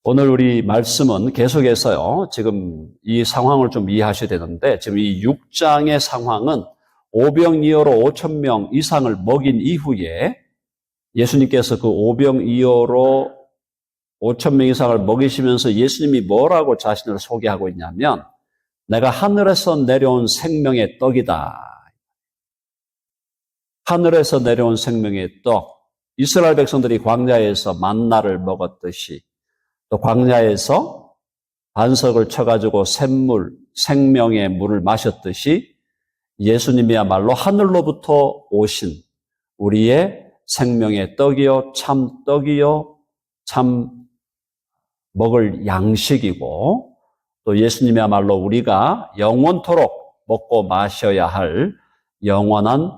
오늘 우리 말씀은 계속해서요, 지금 이 상황을 좀 이해하셔야 되는데, 지금 이 6장의 상황은 오병이어로 5,000명 이상을 먹인 이후에 예수님께서 그 오병이어로 5,000명 이상을 먹이시면서 예수님이 뭐라고 자신을 소개하고 있냐면, 내가 하늘에서 내려온 생명의 떡이다. 하늘에서 내려온 생명의 떡. 이스라엘 백성들이 광야에서 만나를 먹었듯이, 또 광야에서 반석을 쳐가지고 샘물, 생명의 물을 마셨듯이 예수님이야말로 하늘로부터 오신 우리의 생명의 떡이요, 참 떡이요, 참 먹을 양식이고, 또 예수님이야말로 우리가 영원토록 먹고 마셔야 할 영원한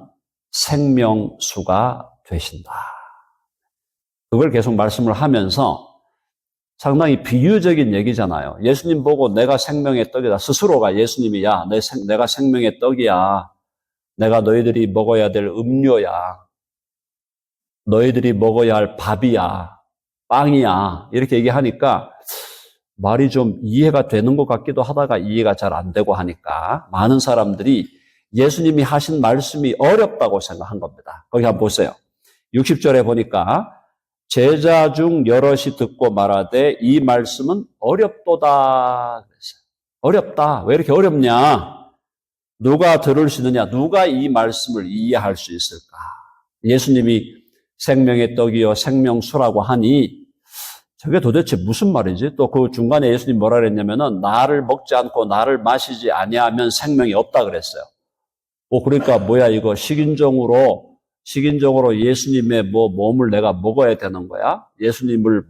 생명수가 되신다. 그걸 계속 말씀을 하면서 상당히 비유적인 얘기잖아요. 예수님 보고 내가 생명의 떡이다. 스스로가 예수님이 야, 내가 생명의 떡이야. 내가 너희들이 먹어야 될 음료야. 너희들이 먹어야 할 밥이야. 빵이야. 이렇게 얘기하니까 말이 좀 이해가 되는 것 같기도 하다가 이해가 잘 안 되고 하니까 많은 사람들이 예수님이 하신 말씀이 어렵다고 생각한 겁니다. 거기 한번 보세요. 60절에 보니까 제자 중 여럿이 듣고 말하되 이 말씀은 어렵도다. 어렵다. 왜 이렇게 어렵냐? 누가 들을 수 있느냐? 누가 이 말씀을 이해할 수 있을까? 예수님이 생명의 떡이요 생명수라고 하니 저게 도대체 무슨 말이지? 또 그 중간에 예수님 뭐라 그랬냐면은 나를 먹지 않고 나를 마시지 아니하면 생명이 없다 그랬어요. 그러니까 뭐야 이거 식인종으로 예수님의 몸을 내가 먹어야 되는 거야? 예수님을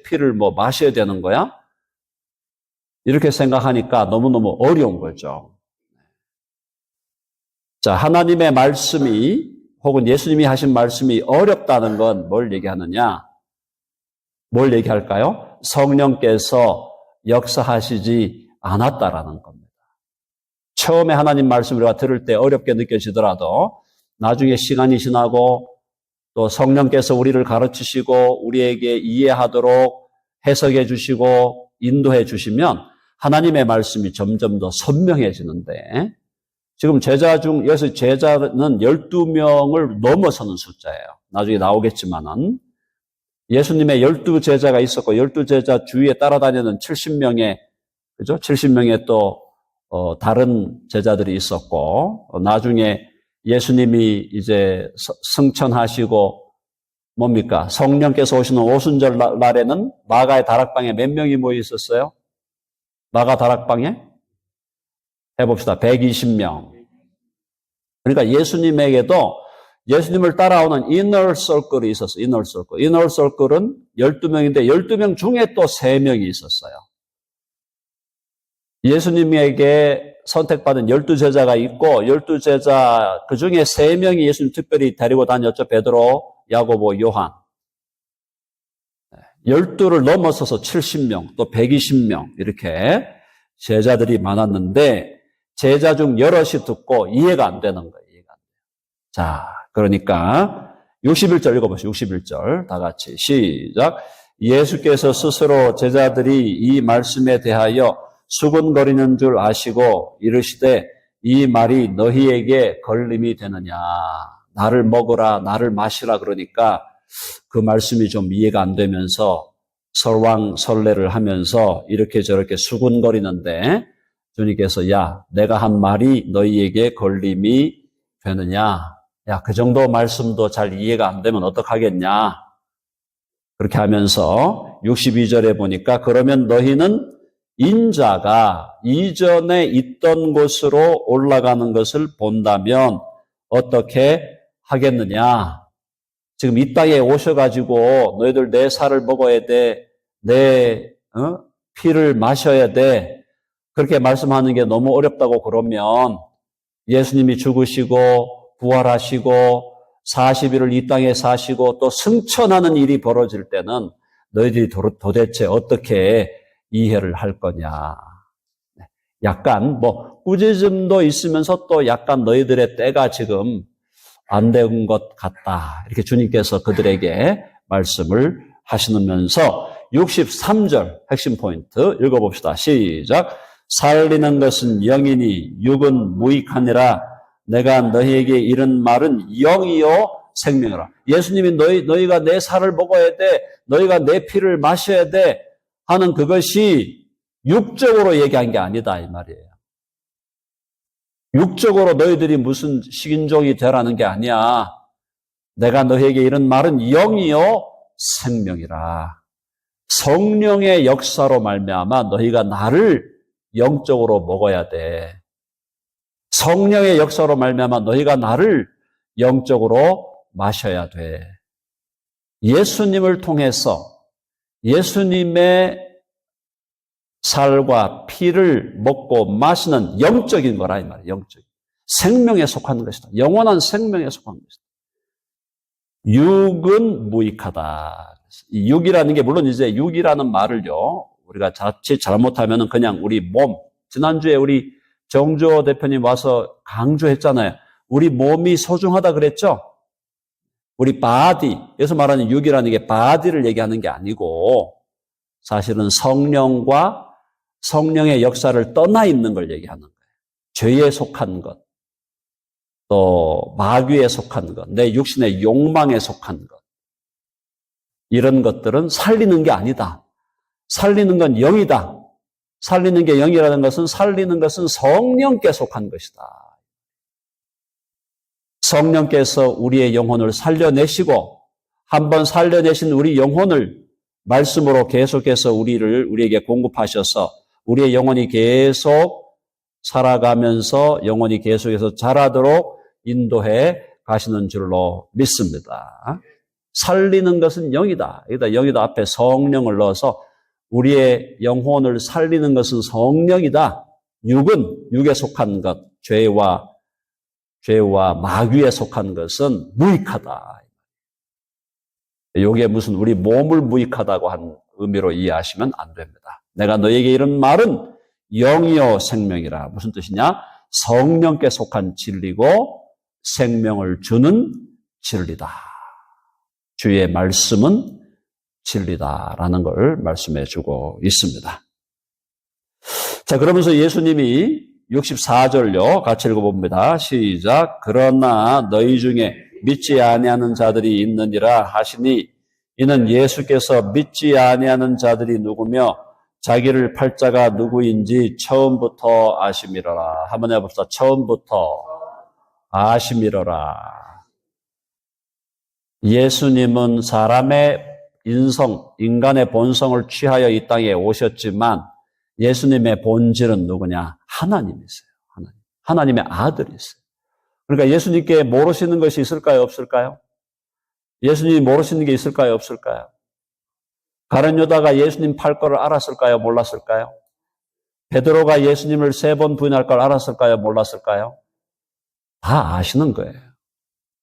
피를 마셔야 되는 거야? 이렇게 생각하니까 너무너무 어려운 거죠. 자, 하나님의 말씀이 혹은 예수님이 하신 말씀이 어렵다는 건 뭘 얘기하느냐? 뭘 얘기할까요? 성령께서 역사하시지 않았다라는 겁니다. 처음에 하나님 말씀을 우리가 들을 때 어렵게 느껴지더라도 나중에 시간이 지나고 또 성령께서 우리를 가르치시고 우리에게 이해하도록 해석해 주시고 인도해 주시면 하나님의 말씀이 점점 더 선명해지는데 지금 여기서 제자는 12명을 넘어서는 숫자예요. 나중에 나오겠지만은 예수님의 12제자가 있었고 12제자 주위에 따라다니는 70명의 그죠? 70명의 또 다른 제자들이 있었고 나중에 예수님이 이제 승천하시고 뭡니까? 성령께서 오시는 오순절 날에는 마가의 다락방에 몇 명이 모여 있었어요? 마가 다락방에? 해봅시다. 120명. 그러니까 예수님에게도 예수님을 따라오는 이너 서클이 있었어요. 이너 서클. 이너 서클은 12명인데 12명 중에 또 3명이 있었어요. 예수님에게 선택받은 12제자가 있고 12제자 그 중에 3명이 예수님 특별히 데리고 다녔죠. 베드로, 야고보, 요한. 12를 넘어서서 70명, 또 120명 이렇게 제자들이 많았는데 제자 중 여럿이 듣고 이해가 안 되는 거예요. 이해가 안 돼요. 자, 그러니까 61절 읽어보시죠. 61절 다 같이 시작. 예수께서 스스로 제자들이 이 말씀에 대하여 수군거리는 줄 아시고 이르시되 이 말이 너희에게 걸림이 되느냐. 나를 먹으라 나를 마시라 그러니까 그 말씀이 좀 이해가 안 되면서 설왕설래를 하면서 이렇게 저렇게 수군거리는데 주님께서 야 내가 한 말이 너희에게 걸림이 되느냐. 야 그 정도 말씀도 잘 이해가 안 되면 어떡하겠냐. 그렇게 하면서 62절에 보니까 그러면 너희는 인자가 이전에 있던 곳으로 올라가는 것을 본다면 어떻게 하겠느냐? 지금 이 땅에 오셔가지고 너희들 내 살을 먹어야 돼, 내 피를 마셔야 돼. 그렇게 말씀하는 게 너무 어렵다고 그러면 예수님이 죽으시고 부활하시고 40일을 이 땅에 사시고 또 승천하는 일이 벌어질 때는 너희들이 도대체 어떻게 이해를 할 거냐. 약간 꾸짖음도 있으면서 또 약간 너희들의 때가 지금 안 된 것 같다. 이렇게 주님께서 그들에게 말씀을 하시면서 63절 핵심 포인트 읽어봅시다. 시작. 살리는 것은 영이니 육은 무익하니라. 내가 너희에게 이런 말은 영이요 생명이라. 예수님이 너희가 내 살을 먹어야 돼. 너희가 내 피를 마셔야 돼. 하는 그것이 육적으로 얘기한 게 아니다 이 말이에요. 육적으로 너희들이 무슨 식인종이 되라는 게 아니야. 내가 너희에게 이런 말은 영이요 생명이라. 성령의 역사로 말미암아 너희가 나를 영적으로 먹어야 돼. 성령의 역사로 말미암아 너희가 나를 영적으로 마셔야 돼. 예수님을 통해서 예수님의 살과 피를 먹고 마시는 영적인 거라 이 말이에요. 영적인. 생명에 속하는 것이다. 영원한 생명에 속한 것이다. 육은 무익하다. 이 육이라는 게 물론 이제 육이라는 말을요. 우리가 자칫 잘못하면 그냥 우리 몸. 지난주에 우리 정주호 대표님 와서 강조했잖아요. 우리 몸이 소중하다 그랬죠? 우리 바디. 여기서 말하는 육이라는 게 바디를 얘기하는 게 아니고 사실은 성령과 성령의 역사를 떠나 있는 걸 얘기하는 거예요. 죄에 속한 것, 또 마귀에 속한 것, 내 육신의 욕망에 속한 것. 이런 것들은 살리는 게 아니다. 살리는 건 영이다. 살리는 게 영이라는 것은 살리는 것은 성령께 속한 것이다. 성령께서 우리의 영혼을 살려내시고 한번 살려내신 우리 영혼을 말씀으로 계속해서 우리에게 공급하셔서 우리의 영혼이 계속 살아가면서 영혼이 계속해서 자라도록 인도해 가시는 줄로 믿습니다. 살리는 것은 영이다. 여기다 영이다 앞에 성령을 넣어서 우리의 영혼을 살리는 것은 성령이다. 육은 육에 속한 것, 죄와 마귀에 속한 것은 무익하다. 이게 무슨 우리 몸을 무익하다고 한 의미로 이해하시면 안 됩니다. 내가 너에게 이런 말은 영이요 생명이라. 무슨 뜻이냐? 성령께 속한 진리고 생명을 주는 진리다. 주의 말씀은 진리다라는 걸 말씀해 주고 있습니다. 자, 그러면서 예수님이 64절요. 같이 읽어봅니다. 시작. 그러나 너희 중에 믿지 아니하는 자들이 있느니라 하시니 이는 예수께서 믿지 아니하는 자들이 누구며 자기를 팔 자가 누구인지 처음부터 아심이로라. 한번 해봅시다. 처음부터 아심이로라. 예수님은 사람의 인간의 본성을 취하여 이 땅에 오셨지만 예수님의 본질은 누구냐? 하나님이세요. 하나님의 아들이세요. 그러니까 예수님께 모르시는 것이 있을까요? 없을까요? 예수님이 모르시는 게 있을까요? 없을까요? 가룟 유다가 예수님 팔 거를 알았을까요? 몰랐을까요? 베드로가 예수님을 3번 부인할 걸 알았을까요? 몰랐을까요? 다 아시는 거예요.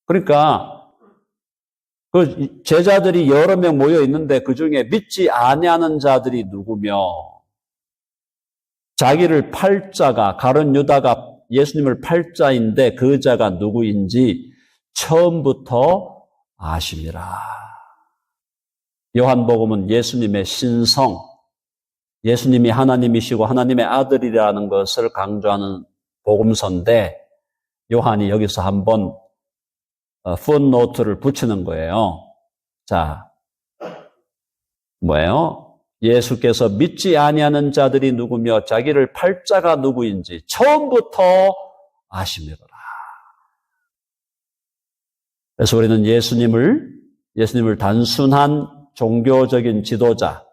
그러니까 그 제자들이 여러 명 모여 있는데 그 중에 믿지 아니하는 자들이 누구며 자기를 팔 자가 가룟 유다가 예수님을 팔 자인데 그 자가 누구인지 처음부터 아심이라. 요한복음은 예수님의 신성, 예수님이 하나님이시고 하나님의 아들이라는 것을 강조하는 복음서인데 요한이 여기서 한번 풋노트를 붙이는 거예요. 자, 뭐예요? 예수께서 믿지 아니하는 자들이 누구며 자기를 팔 자가 누구인지 처음부터 아심이로라. 그래서 우리는 예수님을 단순한 종교적인 지도자,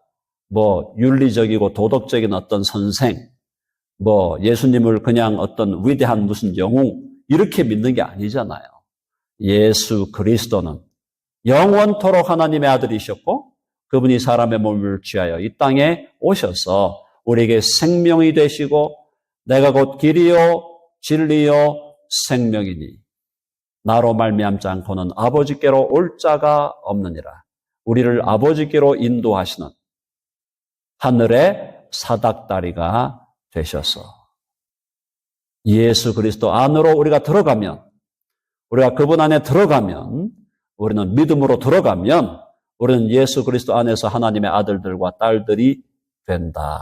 윤리적이고 도덕적인 어떤 선생, 예수님을 그냥 어떤 위대한 무슨 영웅, 이렇게 믿는 게 아니잖아요. 예수 그리스도는 영원토록 하나님의 아들이셨고, 그분이 사람의 몸을 취하여 이 땅에 오셔서 우리에게 생명이 되시고, 내가 곧 길이요, 진리요, 생명이니, 나로 말미암지 않고는 아버지께로 올 자가 없느니라. 우리를 아버지께로 인도하시는 하늘의 사닥다리가 되셔서 예수 그리스도 안으로 우리가 그분 안에 들어가면, 우리는 믿음으로 들어가면 우리는 예수 그리스도 안에서 하나님의 아들들과 딸들이 된다.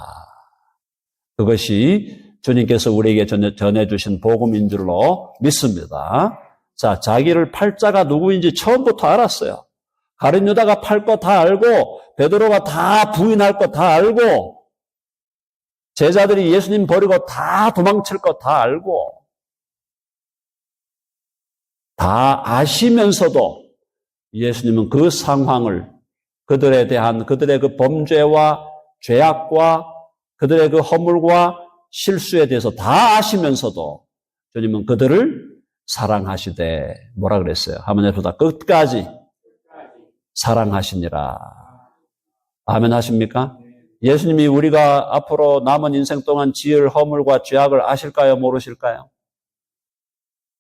그것이 주님께서 우리에게 전해주신 복음인 줄로 믿습니다. 자, 자기를 팔자가 누구인지 처음부터 알았어요. 가룟 유다가 팔 거 다 알고 베드로가 다 부인할 거 다 알고 제자들이 예수님 버리고 다 도망칠 거 다 알고 다 아시면서도 예수님은 그 상황을 그들에 대한 그들의 그 범죄와 죄악과 그들의 그 허물과 실수에 대해서 다 아시면서도 주님은 그들을 사랑하시되 뭐라 그랬어요? 하나님보다 끝까지 사랑하시니라. 아멘 하십니까? 예수님이 우리가 앞으로 남은 인생 동안 지을 허물과 죄악을 아실까요? 모르실까요?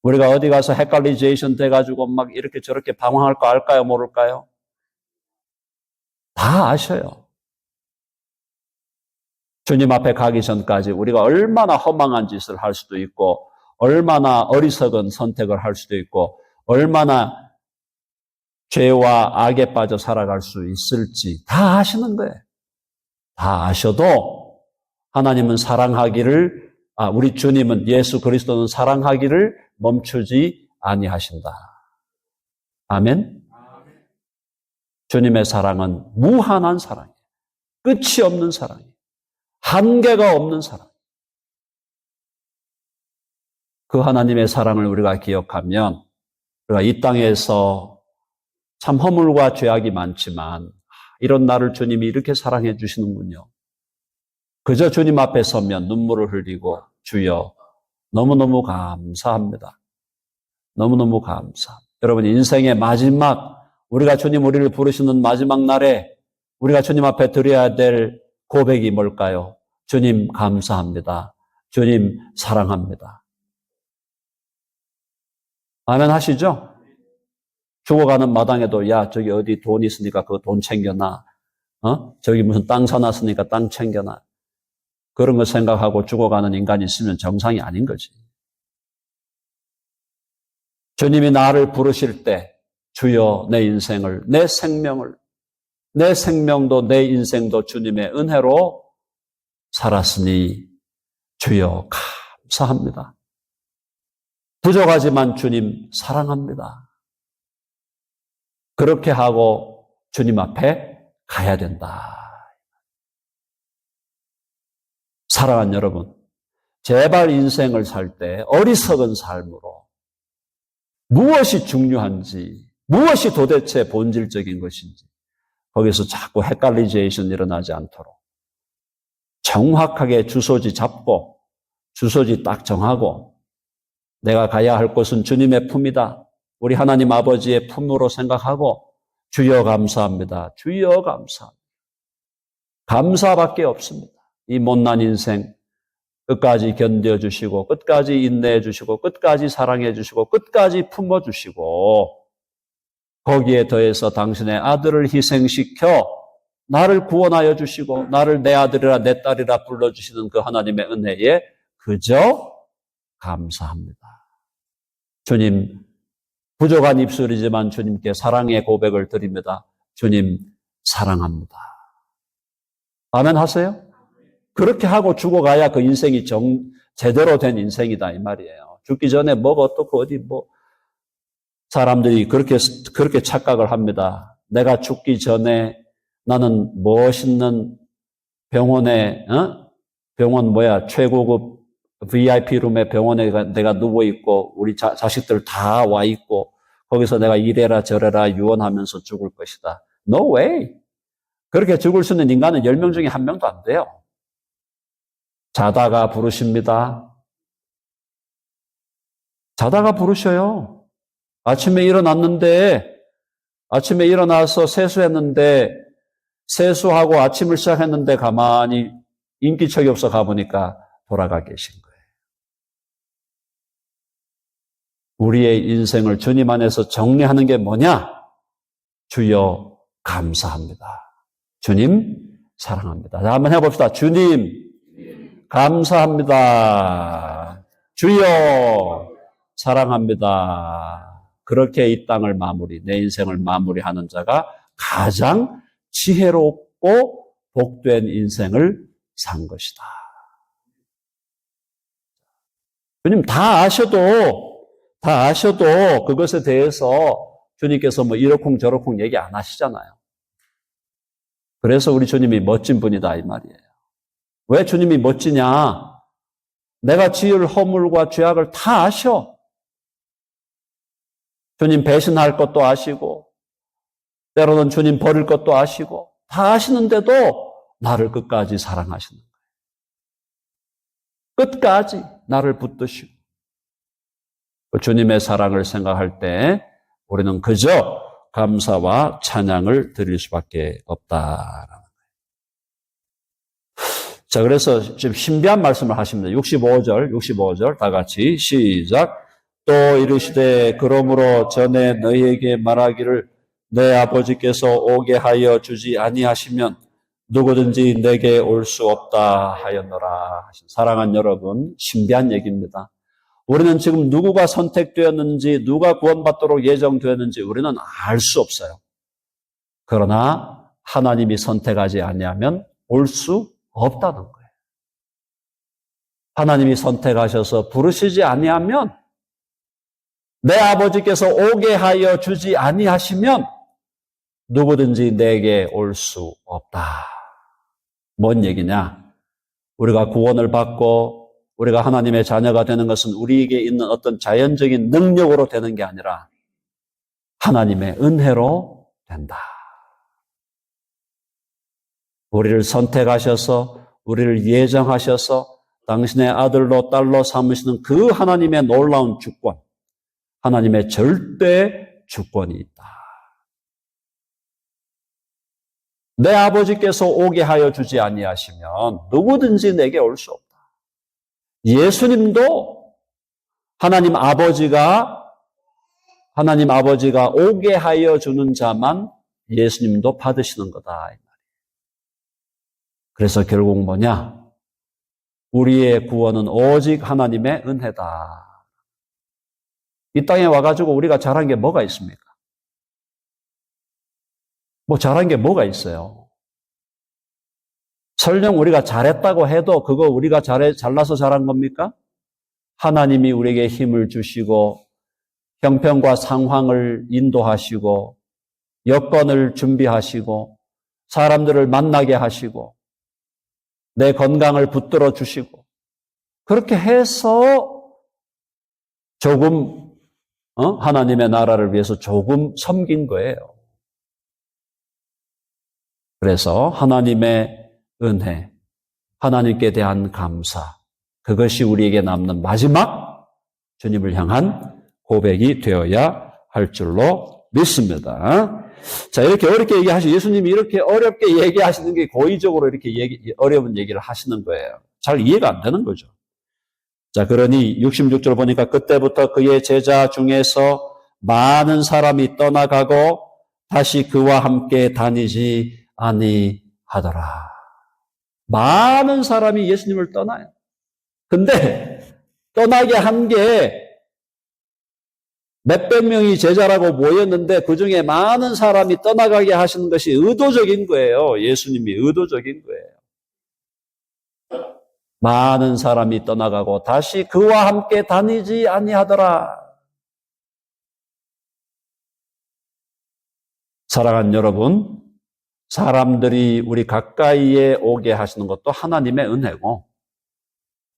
우리가 어디 가서 헷갈리제이션 돼가지고 막 이렇게 저렇게 방황할 거 알까요? 모를까요? 다 아셔요. 주님 앞에 가기 전까지 우리가 얼마나 허망한 짓을 할 수도 있고 얼마나 어리석은 선택을 할 수도 있고 얼마나 죄와 악에 빠져 살아갈 수 있을지 다 아시는 거예요. 다 아셔도 하나님은 사랑하기를 우리 주님은 예수 그리스도는 사랑하기를 멈추지 아니하신다. 아멘? 주님의 사랑은 무한한 사랑이에요. 끝이 없는 사랑이에요. 한계가 없는 사랑. 그 하나님의 사랑을 우리가 기억하면 우리가 이 땅에서 참 허물과 죄악이 많지만 이런 나를 주님이 이렇게 사랑해 주시는군요. 그저 주님 앞에 서면 눈물을 흘리고 주여 너무너무 감사합니다. 너무너무 감사합니다. 여러분 인생의 마지막 우리가 주님 우리를 부르시는 마지막 날에 우리가 주님 앞에 드려야 될 고백이 뭘까요? 주님 감사합니다. 주님 사랑합니다. 아멘 하시죠? 죽어가는 마당에도 야 저기 어디 돈 있으니까 그 돈 챙겨놔. 저기 무슨 땅 사놨으니까 땅 챙겨놔. 그런 거 생각하고 죽어가는 인간이 있으면 정상이 아닌 거지. 주님이 나를 부르실 때 주여 내 인생을 내 생명을 내 생명도 내 인생도 주님의 은혜로 살았으니 주여 감사합니다. 부족하지만 주님 사랑합니다. 그렇게 하고 주님 앞에 가야 된다. 사랑하는 여러분, 제발 인생을 살 때 어리석은 삶으로 무엇이 중요한지, 무엇이 도대체 본질적인 것인지 거기서 자꾸 헷갈리제이션 일어나지 않도록 정확하게 주소지 잡고 주소지 딱 정하고 내가 가야 할 곳은 주님의 품이다. 우리 하나님 아버지의 품으로 생각하고 주여 감사합니다. 주여 감사합니다. 감사밖에 없습니다. 이 못난 인생 끝까지 견뎌주시고 끝까지 인내해주시고 끝까지 사랑해주시고 끝까지 품어주시고 거기에 더해서 당신의 아들을 희생시켜 나를 구원하여 주시고 나를 내 아들이라 내 딸이라 불러주시는 그 하나님의 은혜에 그저 감사합니다. 주님 부족한 입술이지만 주님께 사랑의 고백을 드립니다. 주님 사랑합니다. 아멘 하세요? 그렇게 하고 죽어가야 그 인생이 제대로 된 인생이다 이 말이에요. 죽기 전에 뭐가 어떻고 어디 사람들이 그렇게 착각을 합니다. 내가 죽기 전에 나는 멋있는 병원에 최고급 VIP 룸에 병원에 내가 누워 있고 우리 자식들 다 와 있고 거기서 내가 이래라 저래라 유언하면서 죽을 것이다. No way. 그렇게 죽을 수 있는 인간은 10명 중에 1명도 안 돼요. 자다가 부르십니다. 자다가 부르셔요. 아침에 일어나서 세수했는데 세수하고 아침을 시작했는데 가만히 인기척이 없어 가보니까 돌아가 계신 거예요. 우리의 인생을 주님 안에서 정리하는 게 뭐냐? 주여 감사합니다. 주님 사랑합니다. 자, 한번 해봅시다. 주님 감사합니다. 주여 사랑합니다. 그렇게 이 땅을 내 인생을 마무리하는 자가 가장 지혜롭고 복된 인생을 산 것이다. 주님 다 아셔도 그것에 대해서 주님께서 뭐 이러쿵저러쿵 얘기 안 하시잖아요. 그래서 우리 주님이 멋진 분이다 이 말이에요. 왜 주님이 멋지냐? 내가 지을 허물과 죄악을 다 아셔. 주님 배신할 것도 아시고 때로는 주님 버릴 것도 아시고 다 아시는데도 나를 끝까지 사랑하시는 거예요. 끝까지 나를 붙드시고 그 주님의 사랑을 생각할 때 우리는 그저 감사와 찬양을 드릴 수밖에 없다라는 거예요. 자, 그래서 지금 신비한 말씀을 하십니다. 65절 다 같이 시작. 또 이르시되 그러므로 전에 너희에게 말하기를 내 아버지께서 오게 하여 주지 아니하시면 누구든지 내게 올 수 없다 하였노라. 사랑하는 여러분, 신비한 얘기입니다. 우리는 지금 누구가 선택되었는지, 누가 구원받도록 예정되었는지 우리는 알 수 없어요. 그러나 하나님이 선택하지 아니하면 올 수 없다는 거예요. 하나님이 선택하셔서 부르시지 아니하면, 내 아버지께서 오게 하여 주지 아니하시면 누구든지 내게 올 수 없다. 뭔 얘기냐? 우리가 구원을 받고 우리가 하나님의 자녀가 되는 것은 우리에게 있는 어떤 자연적인 능력으로 되는 게 아니라 하나님의 은혜로 된다. 우리를 선택하셔서 우리를 예정하셔서 당신의 아들로 딸로 삼으시는 그 하나님의 놀라운 주권, 하나님의 절대 주권이 있다. 내 아버지께서 오게 하여 주지 아니하시면 누구든지 내게 올 수 없다. 예수님도 하나님 아버지가 오게 하여 주는 자만 예수님도 받으시는 거다. 그래서 결국 뭐냐? 우리의 구원은 오직 하나님의 은혜다. 이 땅에 와가지고 우리가 잘한 게 뭐가 있습니까? 뭐 잘한 게 뭐가 있어요? 설령 우리가 잘했다고 해도 그거 우리가 잘나서 잘한 겁니까? 하나님이 우리에게 힘을 주시고 형편과 상황을 인도하시고 여건을 준비하시고 사람들을 만나게 하시고 내 건강을 붙들어 주시고 그렇게 해서 조금 하나님의 나라를 위해서 조금 섬긴 거예요. 그래서 하나님의 은혜, 하나님께 대한 감사, 그것이 우리에게 남는 마지막 주님을 향한 고백이 되어야 할 줄로 믿습니다. 자, 이렇게 어렵게 얘기하시고 예수님이 이렇게 어렵게 얘기하시는 게 고의적으로 이렇게 어려운 얘기를 하시는 거예요. 잘 이해가 안 되는 거죠. 자, 그러니 66절 보니까 그때부터 그의 제자 중에서 많은 사람이 떠나가고 다시 그와 함께 다니지 아니하더라. 많은 사람이 예수님을 떠나요. 근데 떠나게 한 게 몇백 명이 제자라고 모였는데 그중에 많은 사람이 떠나가게 하시는 것이 의도적인 거예요. 예수님이 의도적인 거예요. 많은 사람이 떠나가고 다시 그와 함께 다니지 아니하더라. 사랑하는 여러분, 사람들이 우리 가까이에 오게 하시는 것도 하나님의 은혜고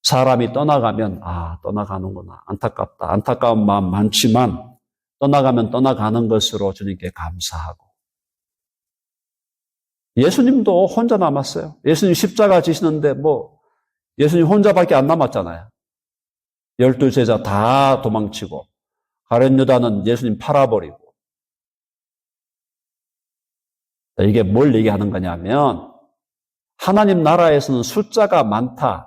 사람이 떠나가면 떠나가는구나. 안타깝다. 안타까운 마음 많지만 떠나가면 떠나가는 것으로 주님께 감사하고 예수님도 혼자 남았어요. 예수님 십자가 지시는데 예수님 혼자밖에 안 남았잖아요. 12제자 다 도망치고 가룟 유다는 예수님 팔아버리고 이게 뭘 얘기하는 거냐면 하나님 나라에서는 숫자가 많다.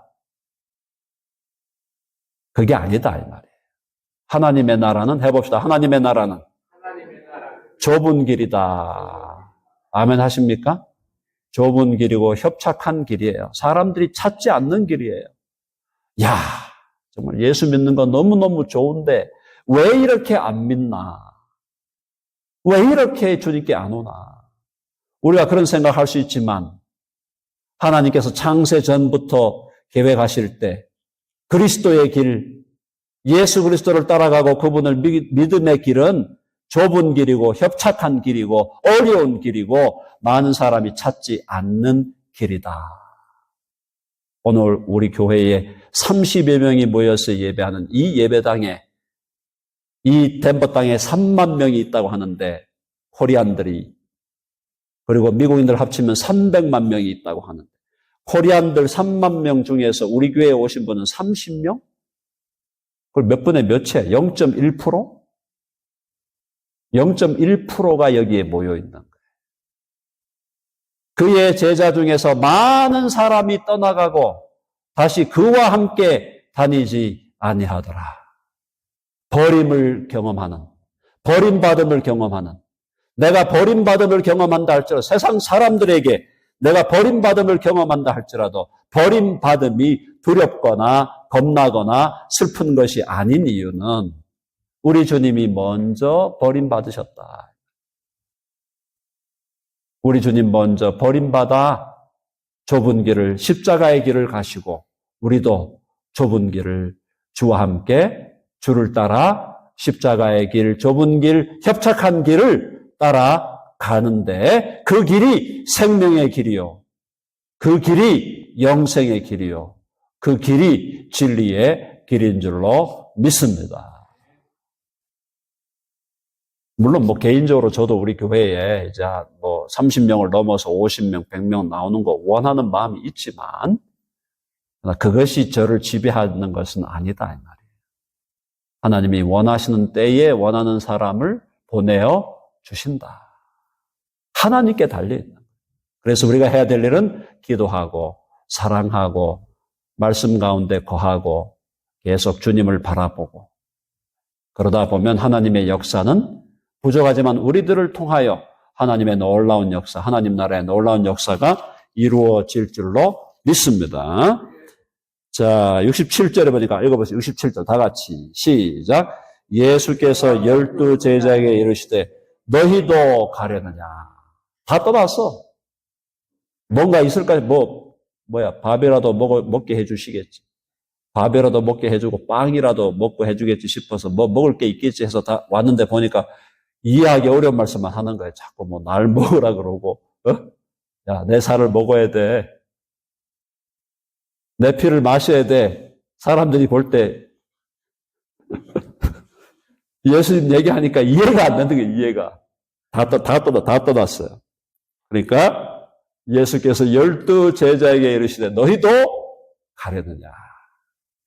그게 아니다 이 말이에요. 하나님의 나라는 해봅시다. 하나님의 나라는 좁은 길이다. 아멘 하십니까? 좁은 길이고 협착한 길이에요. 사람들이 찾지 않는 길이에요. 야, 정말 예수 믿는 건 너무너무 좋은데 왜 이렇게 안 믿나? 왜 이렇게 주님께 안 오나? 우리가 그런 생각할 수 있지만 하나님께서 창세 전부터 계획하실 때 그리스도의 길, 예수 그리스도를 따라가고 그분을 믿음의 길은 좁은 길이고 협착한 길이고 어려운 길이고 많은 사람이 찾지 않는 길이다. 오늘 우리 교회에 30여 명이 모여서 예배하는 이 예배당에 이 덴버 땅에 3만 명이 있다고 하는데 코리안들이 그리고 미국인들 합치면 300만 명이 있다고 하는데 코리안들 3만 명 중에서 우리 교회에 오신 분은 30명? 그걸 몇 분의 몇이에요? 0.1%? 0.1%가 여기에 모여 있는 거예요. 그의 제자 중에서 많은 사람이 떠나가고 다시 그와 함께 다니지 아니하더라. 버림을 경험하는, 버림받음을 경험하는, 내가 버림받음을 경험한다 할지라도 세상 사람들에게 내가 버림받음을 경험한다 할지라도 버림받음이 두렵거나 겁나거나 슬픈 것이 아닌 이유는 우리 주님이 먼저 버림받으셨다. 우리 주님 먼저 버림받아 좁은 길을, 십자가의 길을 가시고 우리도 좁은 길을 주와 함께 주를 따라 십자가의 길, 좁은 길, 협착한 길을 따라 가는데 그 길이 생명의 길이요. 그 길이 영생의 길이요. 그 길이 진리의 길인 줄로 믿습니다. 물론 개인적으로 저도 우리 교회에 이제 30명을 넘어서 50명, 100명 나오는 거 원하는 마음이 있지만 그것이 저를 지배하는 것은 아니다 이 말이에요. 하나님이 원하시는 때에 원하는 사람을 보내어 주신다. 하나님께 달려있는 거예요. 그래서 우리가 해야 될 일은 기도하고 사랑하고 말씀 가운데 거하고 계속 주님을 바라보고 그러다 보면 하나님의 역사는 부족하지만 우리들을 통하여 하나님의 놀라운 역사, 하나님 나라의 놀라운 역사가 이루어질 줄로 믿습니다. 자, 67절에 보니까 읽어보세요. 67절 다 같이 시작. 예수께서 12 제자에게 이르시되 너희도 가려느냐. 다 떠났어. 뭔가 있을까? 밥이라도 먹게 해주시겠지. 밥이라도 먹게 해주고 빵이라도 먹고 해주겠지 싶어서 먹을 게 있겠지 해서 다 왔는데 보니까 이해하기 어려운 말씀만 하는 거예요. 자꾸 날 먹으라 그러고, 야, 내 살을 먹어야 돼. 내 피를 마셔야 돼. 사람들이 볼 때 예수님 얘기하니까 이해가 안 되는 거예요. 이해가. 다 떠났어요. 그러니까 예수께서 12 제자에게 이르시되 너희도 가려느냐.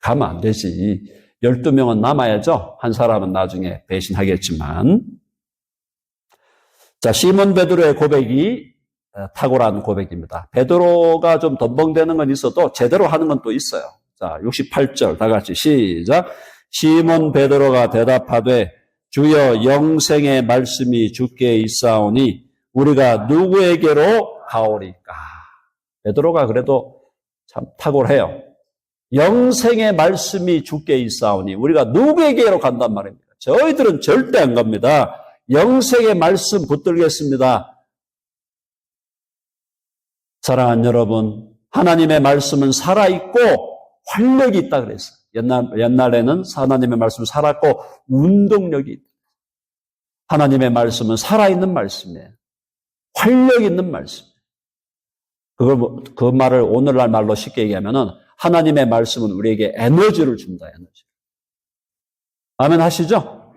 가면 안 되지. 12명은 남아야죠. 한 사람은 나중에 배신하겠지만. 자, 시몬 베드로의 고백이 탁월한 고백입니다. 베드로가 좀 덤벙대는 건 있어도 제대로 하는 건 또 있어요. 자, 68절 다 같이 시작. 시몬 베드로가 대답하되 주여 영생의 말씀이 주께 있사오니 우리가 누구에게로 가오리까? 베드로가 그래도 참 탁월해요. 영생의 말씀이 주께 있사오니 우리가 누구에게로 간단 말입니다. 저희들은 절대 안 갑니다. 영생의 말씀 붙들겠습니다. 사랑하는 여러분, 하나님의 말씀은 살아있고 활력이 있다 그랬어요. 옛날에는 하나님의 말씀은 살았고 운동력이 있다. 하나님의 말씀은 살아있는 말씀이에요. 활력 있는 말씀. 그 말을 오늘날 말로 쉽게 얘기하면은 하나님의 말씀은 우리에게 에너지를 줍니다. 에너지. 아멘 하시죠?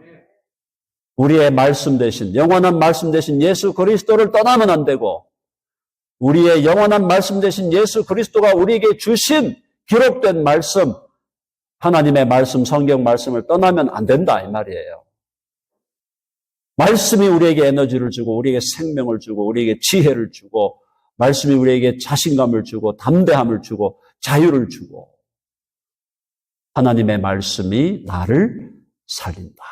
우리의 말씀 대신, 영원한 말씀 대신 예수 그리스도를 떠나면 안 되고 우리의 영원한 말씀 대신 예수 그리스도가 우리에게 주신 기록된 말씀, 하나님의 말씀, 성경 말씀을 떠나면 안 된다 이 말이에요. 말씀이 우리에게 에너지를 주고 우리에게 생명을 주고 우리에게 지혜를 주고 말씀이 우리에게 자신감을 주고 담대함을 주고 자유를 주고 하나님의 말씀이 나를 살린다.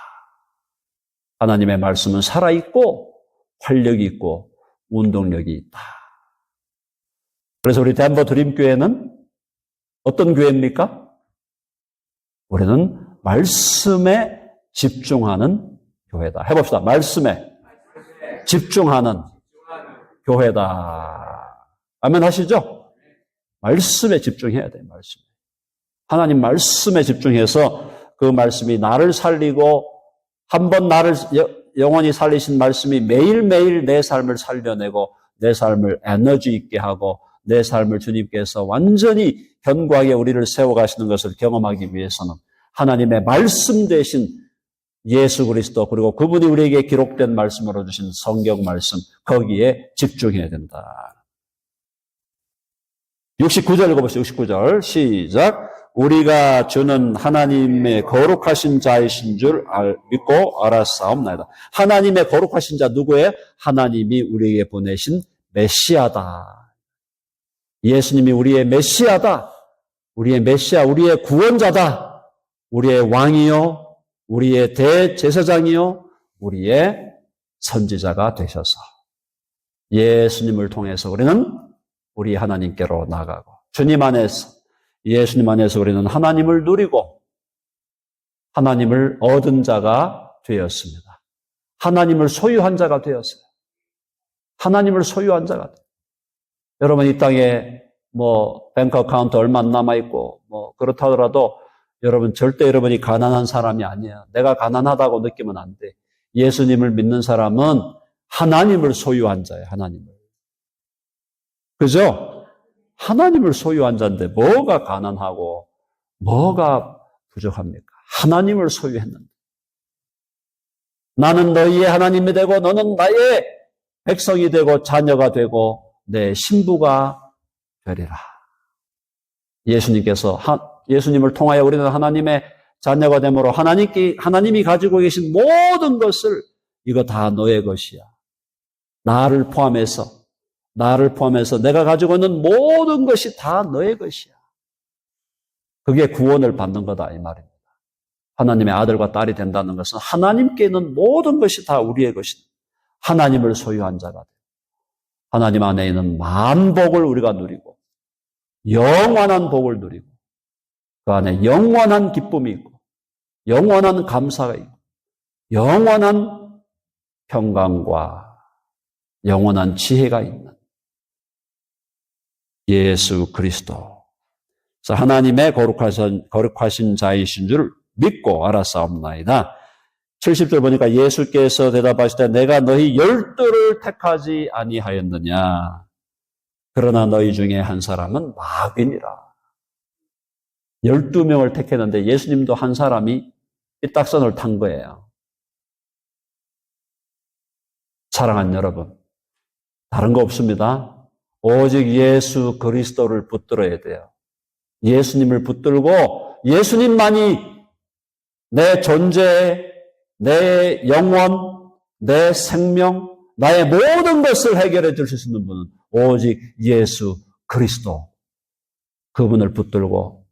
하나님의 말씀은 살아있고 활력이 있고 운동력이 있다. 그래서 우리 덴버 드림교회는 어떤 교회입니까? 우리는 말씀에 집중하는 교회다. 해봅시다. 말씀에 집중하는 교회다. 아멘 하시죠? 말씀에 집중해야 돼요. 말씀. 하나님 말씀에 집중해서 그 말씀이 나를 살리고 한 번 나를 영원히 살리신 말씀이 매일매일 내 삶을 살려내고 내 삶을 에너지 있게 하고 내 삶을 주님께서 완전히 견고하게 우리를 세워가시는 것을 경험하기 위해서는 하나님의 말씀 대신 예수 그리스도 그리고 그분이 우리에게 기록된 말씀으로 주신 성경 말씀 거기에 집중해야 된다. 69절 읽어보시죠. 69절 시작. 우리가 주는 하나님의 거룩하신 자이신 줄 믿고 알았사옵나이다. 하나님의 거룩하신 자 누구예요? 하나님이 우리에게 보내신 메시아다. 예수님이 우리의 메시아다. 우리의 메시아, 우리의 구원자다. 우리의 왕이요, 우리의 대제사장이요, 우리의 선지자가 되셔서 예수님을 통해서 우리는 우리 하나님께로 나가고 주님 안에서 예수님 안에서 우리는 하나님을 누리고 하나님을 얻은 자가 되었습니다. 하나님을 소유한 자가 되었어요. 하나님을 소유한 자가 되었어요. 여러분 이 땅에 뱅크 어카운트 얼마 안 남아있고 그렇다 하더라도 여러분 절대 여러분이 가난한 사람이 아니에요. 내가 가난하다고 느끼면 안 돼. 예수님을 믿는 사람은 하나님을 소유한 자예요. 하나님을. 그죠? 하나님을 소유한 자인데 뭐가 가난하고 뭐가 부족합니까? 하나님을 소유했는데. 나는 너희의 하나님이 되고 너는 나의 백성이 되고 자녀가 되고 내 신부가 되리라. 예수님을 통하여 우리는 하나님의 자녀가 되므로 하나님이 가지고 계신 모든 것을 이거 다 너의 것이야. 나를 포함해서 내가 가지고 있는 모든 것이 다 너의 것이야. 그게 구원을 받는 거다 이 말입니다. 하나님의 아들과 딸이 된다는 것은 하나님께 있는 모든 것이 다 우리의 것이다. 하나님을 소유한 자가 되고 하나님 안에 있는 만복을 우리가 누리고 영원한 복을 누리고 그 안에 영원한 기쁨이 있고 영원한 감사가 있고 영원한 평강과 영원한 지혜가 있는 예수 그리스도. 그래서 하나님의 거룩하신 자이신 줄 믿고 알았사옵나이다. 70절 보니까 예수께서 대답하시되 내가 너희 12를 택하지 아니하였느냐. 그러나 너희 중에 한 사람은 마귀니라. 12명을 택했는데 예수님도 한 사람이 삐딱선을 탄 거예요. 사랑하는 여러분, 다른 거 없습니다. 오직 예수 그리스도를 붙들어야 돼요. 예수님을 붙들고 예수님만이 내 존재, 내 영혼, 내 생명, 나의 모든 것을 해결해 주실 수 있는 분은 오직 예수 그리스도. 그분을 붙들고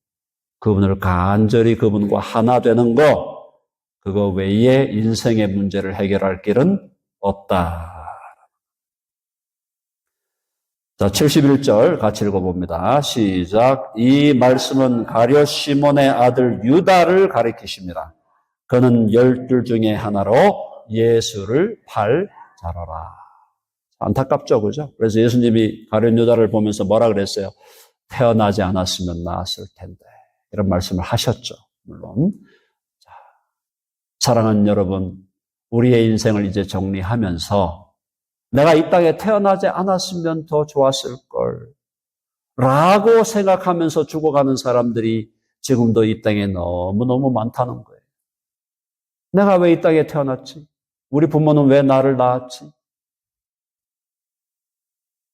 그분을 간절히 그분과 하나 되는 것, 그거 외에 인생의 문제를 해결할 길은 없다. 자, 71절 같이 읽어봅니다. 시작. 이 말씀은 가룟 시몬의 아들 유다를 가리키십니다. 그는 12 중에 하나로 예수를 팔 자라라. 안타깝죠, 그죠? 그래서 예수님이 가룟 유다를 보면서 뭐라 그랬어요? 태어나지 않았으면 나았을 텐데. 이런 말씀을 하셨죠, 물론. 자, 사랑하는 여러분, 우리의 인생을 이제 정리하면서 내가 이 땅에 태어나지 않았으면 더 좋았을 걸 라고 생각하면서 죽어가는 사람들이 지금도 이 땅에 너무너무 많다는 거예요. 내가 왜 이 땅에 태어났지? 우리 부모는 왜 나를 낳았지?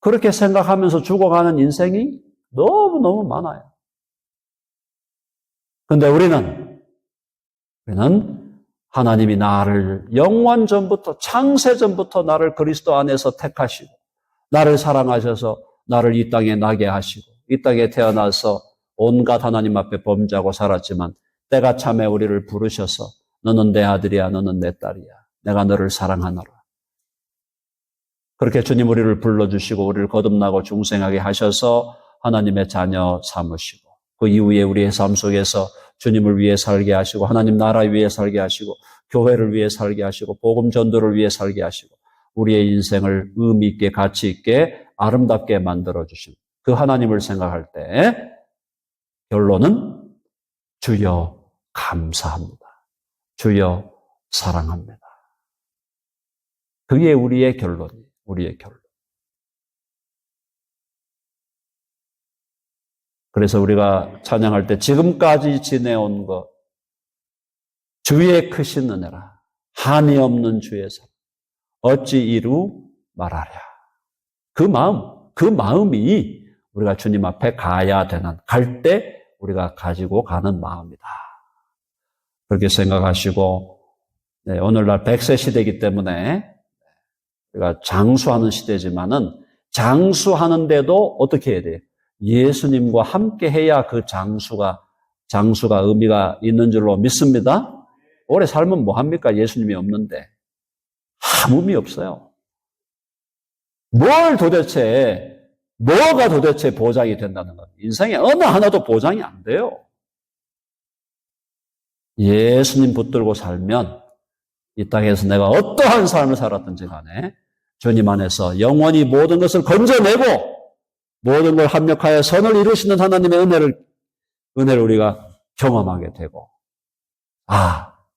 그렇게 생각하면서 죽어가는 인생이 너무너무 많아요. 그런데 우리는 하나님이 나를 영원 전부터, 창세 전부터 나를 그리스도 안에서 택하시고 나를 사랑하셔서 나를 이 땅에 나게 하시고 이 땅에 태어나서 온갖 하나님 앞에 범죄하고 살았지만 때가 참에 우리를 부르셔서 너는 내 아들이야, 너는 내 딸이야. 내가 너를 사랑하노라. 그렇게 주님 우리를 불러주시고 우리를 거듭나고 중생하게 하셔서 하나님의 자녀 삼으시고 그 이후에 우리의 삶 속에서 주님을 위해 살게 하시고 하나님 나라 위해 살게 하시고 교회를 위해 살게 하시고 복음 전도를 위해 살게 하시고 우리의 인생을 의미 있게, 가치 있게, 아름답게 만들어주신 그 하나님을 생각할 때 결론은 주여 감사합니다. 주여 사랑합니다. 그게 우리의 결론이에요. 우리의 결론. 그래서 우리가 찬양할 때 지금까지 지내온 것, 주의 크신 은혜라, 한이 없는 주의 사랑, 어찌 이루 말하랴. 그 마음이 우리가 주님 앞에 가야 되는, 갈 때 우리가 가지고 가는 마음이다. 그렇게 생각하시고, 네, 오늘날 100세 시대이기 때문에 우리가 장수하는 시대지만은 장수하는데도 어떻게 해야 돼요? 예수님과 함께 해야 그 장수가 의미가 있는 줄로 믿습니다. 오래 살면 뭐합니까? 예수님이 없는데. 아무 의미 없어요. 뭐가 도대체 보장이 된다는 겁니다. 인생에 어느 하나도 보장이 안 돼요. 예수님 붙들고 살면 이 땅에서 내가 어떠한 삶을 살았든지 간에 주님 안에서 영원히 모든 것을 건져내고 모든 걸 합력하여 선을 이루시는 하나님의 은혜를 우리가 경험하게 되고,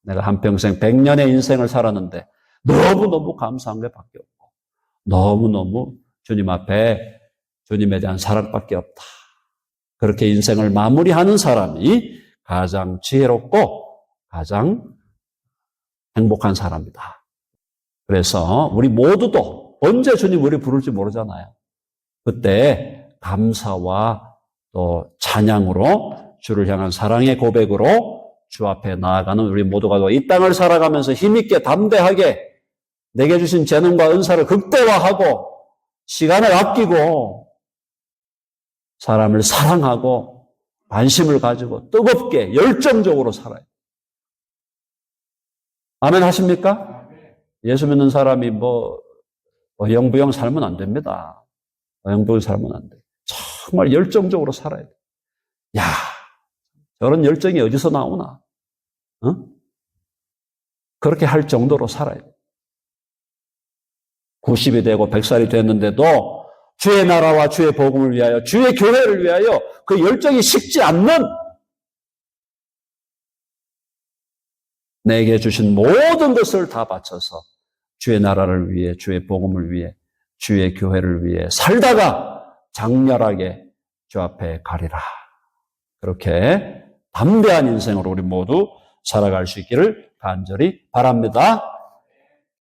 내가 한평생 100년의 인생을 살았는데 너무너무 감사한 게 밖에 없고 너무너무 주님 앞에 주님에 대한 사랑밖에 없다. 그렇게 인생을 마무리하는 사람이 가장 지혜롭고 가장 행복한 사람이다. 그래서 우리 모두도 언제 주님 우리 부를지 모르잖아요. 그때 감사와 또 찬양으로 주를 향한 사랑의 고백으로 주 앞에 나아가는 우리 모두가 이 땅을 살아가면서 힘있게 담대하게 내게 주신 재능과 은사를 극대화하고 시간을 아끼고 사람을 사랑하고 관심을 가지고 뜨겁게 열정적으로 살아요. 아멘 하십니까? 예수 믿는 사람이 어영부영 살면 안 됩니다. 어영부영 살면 안 돼. 정말 열정적으로 살아야 돼. 야, 저런 열정이 어디서 나오나? 그렇게 할 정도로 살아야 돼. 90이 되고 100살이 됐는데도 주의 나라와 주의 복음을 위하여, 주의 교회를 위하여 그 열정이 식지 않는 내게 주신 모든 것을 다 바쳐서 주의 나라를 위해, 주의 복음을 위해, 주의 교회를 위해 살다가 장렬하게 주 앞에 가리라. 그렇게 담대한 인생으로 우리 모두 살아갈 수 있기를 간절히 바랍니다.